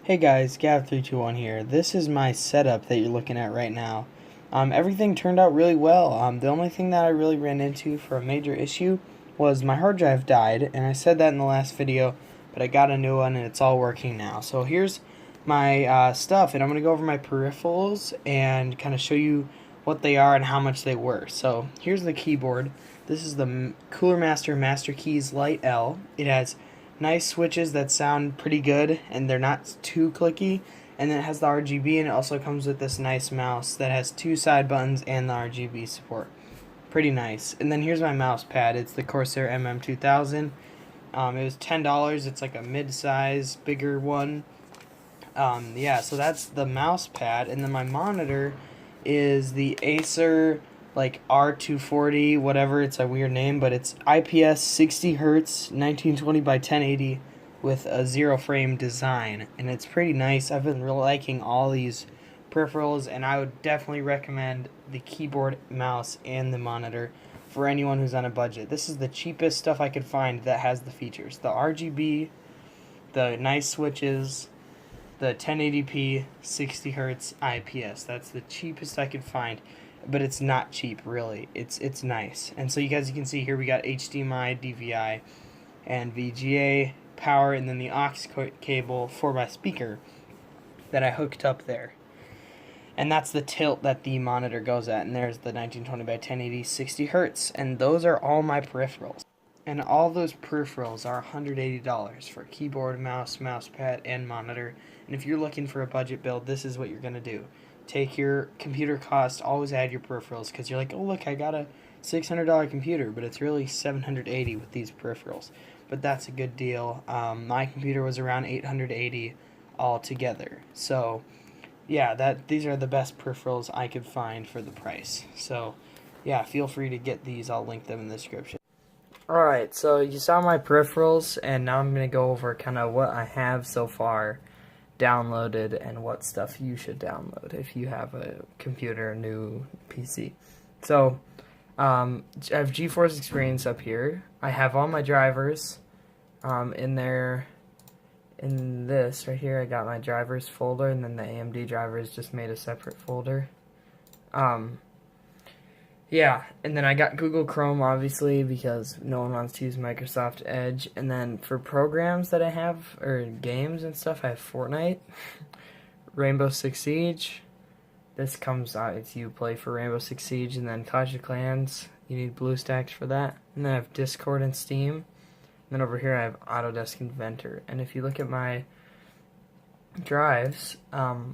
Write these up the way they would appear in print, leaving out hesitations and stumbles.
Hey guys, Gav321 here. This is my setup that you're looking at right now. Everything turned out really well. The only thing that I really ran into for a major issue was my hard drive died, and I said that in the last video, but I got a new one and it's all working now. So here's my stuff, and I'm going to go over my peripherals and kind of show you what they are and how much they were. So here's the keyboard. This is the Cooler Master Master Keys Lite L. It has nice switches that sound pretty good and they're not too clicky, and then it has the RGB, and it also comes with this nice mouse that has two side buttons and the RGB support. Pretty nice. And then here's my mouse pad. It's the Corsair MM2000. It was $10. It's like a mid-size bigger one. Yeah, so that's the mouse pad. And then my monitor is the Acer like R240, whatever, it's a weird name, but it's IPS 60 hertz 1920 by 1080 with a zero frame design, and it's pretty nice. I've been really liking all these peripherals, and I would definitely recommend the keyboard, mouse, and the monitor for anyone who's on a budget. This is the cheapest stuff I could find that has the features: the RGB, the nice switches, the 1080p 60 hertz IPS. That's the cheapest I could find, but it's not cheap really. It's nice. And so you guys, you can see here we got HDMI, DVI, and VGA power, and then the aux cable for my speaker that I hooked up there. And that's the tilt that the monitor goes at, and there's the 1920 by 1080 60 hertz, and those are all my peripherals. And all those peripherals are $180 for keyboard, mouse, mouse pad, and monitor. And if you're looking for a budget build, this is what you're going to do. Take your computer cost, always add your peripherals, because you're like, oh look, I got a $600 computer, but it's really $780 with these peripherals. But that's a good deal. My computer was around $880 altogether. So yeah, these are the best peripherals I could find for the price. So yeah, feel free to get these. I'll link them in the description. Alright, so you saw my peripherals, and now I'm going to go over kind of what I have so far downloaded and what stuff you should download if you have a computer, a new PC. So, I have GeForce Experience up here. I have all my drivers in there. In this right here, I got my drivers folder, and then the AMD drivers just made a separate folder. Yeah, and then I got Google Chrome, obviously, because no one wants to use Microsoft Edge. And then for programs that I have, or games and stuff, I have Fortnite, Rainbow Six Siege. This comes out if you play for Rainbow Six Siege, and then Clash of Clans. You need BlueStacks for that. And then I have Discord and Steam. And then over here I have Autodesk Inventor. And if you look at my drives,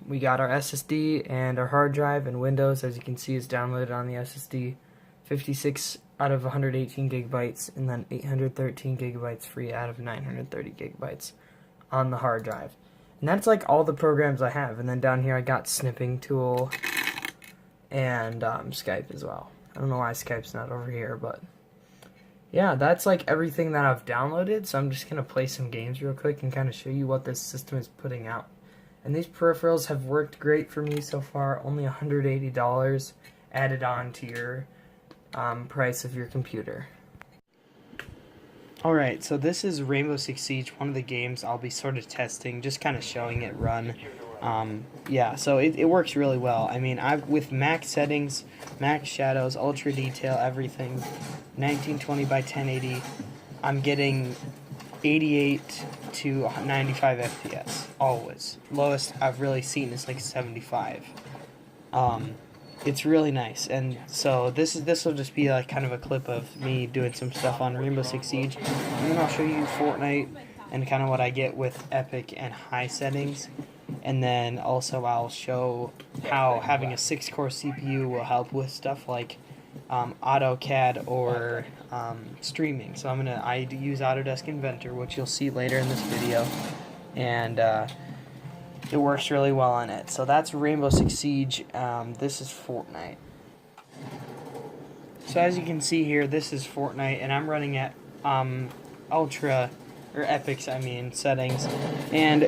we got our SSD and our hard drive, and Windows, as you can see, is downloaded on the SSD, 56 out of 118 gigabytes, and then 813 gigabytes free out of 930 gigabytes on the hard drive. And that's like all the programs I have. And then down here I got Snipping Tool and Skype as well. I don't know why Skype's not over here, but yeah, that's like everything that I've downloaded. So I'm just going to play some games real quick and kind of show you what this system is putting out. And these peripherals have worked great for me so far. Only $180 added on to your price of your computer. Alright, so this is Rainbow Six Siege, one of the games I'll be sort of testing, just kind of showing it run. Yeah, so it works really well. I mean, with max settings, max shadows, ultra detail, everything, 1920 by 1080, I'm getting 88 to 95 FPS, always. Lowest I've really seen is like 75. It's really nice, and so this will just be like kind of a clip of me doing some stuff on Rainbow Six Siege, and then I'll show you Fortnite and kind of what I get with Epic and high settings. And then also I'll show how having a 6-core CPU will help with stuff like AutoCAD or streaming. So I use Autodesk Inventor, which you'll see later in this video, and it works really well on it. So that's Rainbow Six Siege. This is Fortnite. So as you can see here, this is Fortnite, and I'm running at Ultra, or Epic's, I mean, settings. And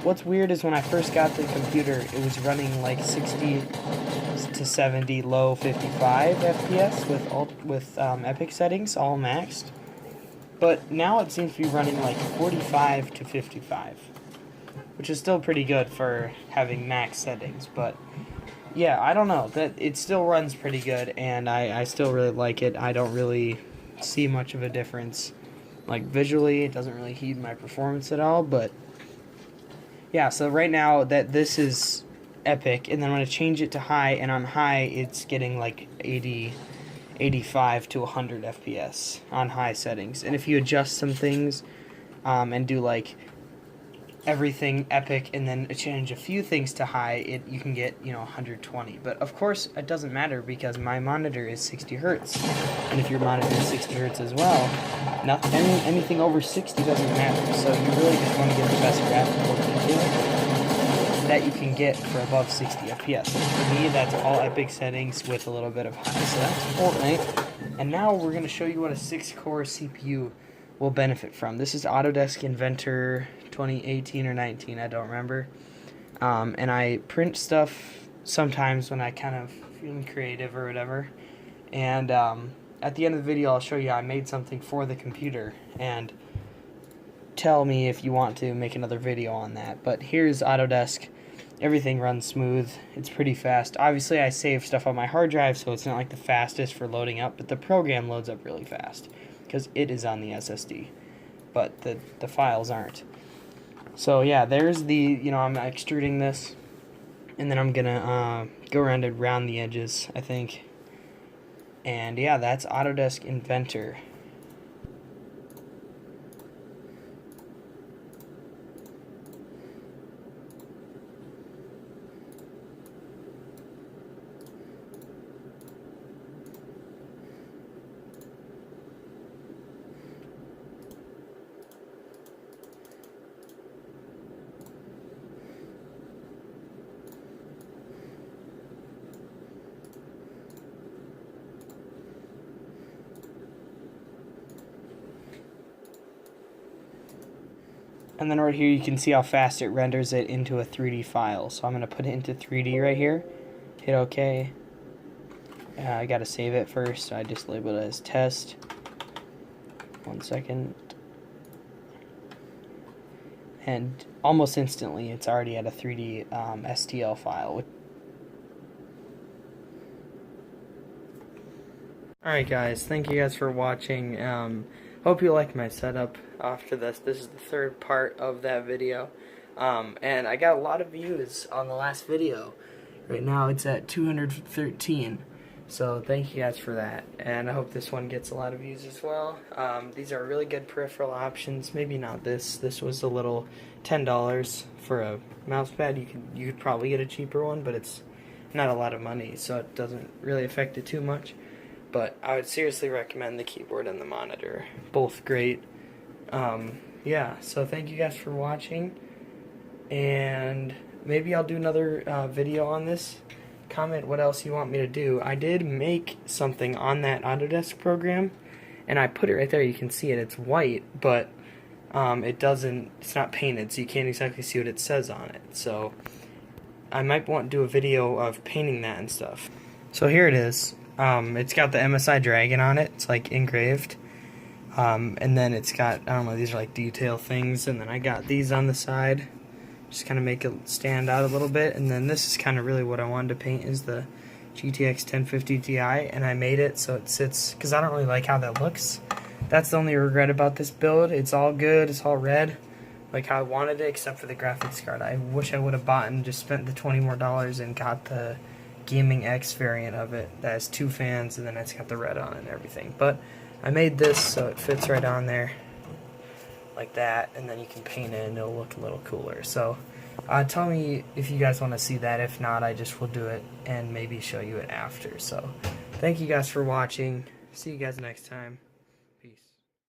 what's weird is when I first got the computer, it was running like 60 to 70, low 55 FPS with Epic settings, all maxed. But now it seems to be running like 45 to 55. which is still pretty good for having max settings. But yeah, I don't know, that it still runs pretty good, and I still really like it. I don't really see much of a difference. Like visually, it doesn't really heed my performance at all, but yeah, so right now that this is epic, and then I'm going to change it to high, and on high it's getting like 80, 85 to 100 FPS on high settings. And if you adjust some things and do like everything epic and then change a few things to high, you can get 120. But of course it doesn't matter because my monitor is 60 hertz, and if your monitor is 60 hertz as well, anything over 60 doesn't matter. So you really just want to get the best graphical detail that you can get for above 60 FPS. For me, that's all epic settings with a little bit of high. So that's Fortnite. And now we're going to show you what a 6-core CPU will benefit from. This is Autodesk Inventor 2018 or 19, I don't remember. And I print stuff sometimes when I kind of feeling creative or whatever. And at the end of the video, I'll show you I made something for the computer, and tell me if you want to make another video on that. But here's Autodesk. Everything runs smooth. It's pretty fast. Obviously, I save stuff on my hard drive, so it's not like the fastest for loading up, but the program loads up really fast because it is on the SSD, but the files aren't. So yeah, there's the, I'm extruding this, and then I'm gonna go around the edges, I think. And yeah, that's Autodesk Inventor. And then right here you can see how fast it renders it into a 3D file. So I'm going to put it into 3D right here. Hit OK. I got to save it first, so I just labeled it as test. 1 second. And almost instantly it's already at a 3D STL file. Alright guys, thank you guys for watching. Hope you like my setup after this. This is the third part of that video. And I got a lot of views on the last video. Right now it's at 213. So thank you guys for that. And I hope this one gets a lot of views as well. These are really good peripheral options. Maybe not this. This was a little $10 for a mouse pad. You could probably get a cheaper one, but it's not a lot of money, so it doesn't really affect it too much. But I would seriously recommend the keyboard and the monitor. Both great. Yeah, so thank you guys for watching. And maybe I'll do another video on this. Comment what else you want me to do. I did make something on that Autodesk program, and I put it right there. You can see it. It's white, but it's not painted, so you can't exactly see what it says on it. So I might want to do a video of painting that and stuff. So here it is. It's got the MSI Dragon on it. It's like engraved. And then it's got, I don't know, these are like detail things. And then I got these on the side. Just kind of make it stand out a little bit. And then this is kind of really what I wanted to paint, is the GTX 1050 Ti. And I made it so it sits, because I don't really like how that looks. That's the only regret about this build. It's all good. It's all red, like how I wanted it, except for the graphics card. I wish I would have bought and just spent the $20 more and got the Gaming X variant of it that has 2 fans, and then it's got the red on it and everything. But I made this so it fits right on there like that, and then you can paint it and it'll look a little cooler. So tell me if you guys want to see that. If not, I just will do it and maybe show you it after. So thank you guys for watching. See you guys next time.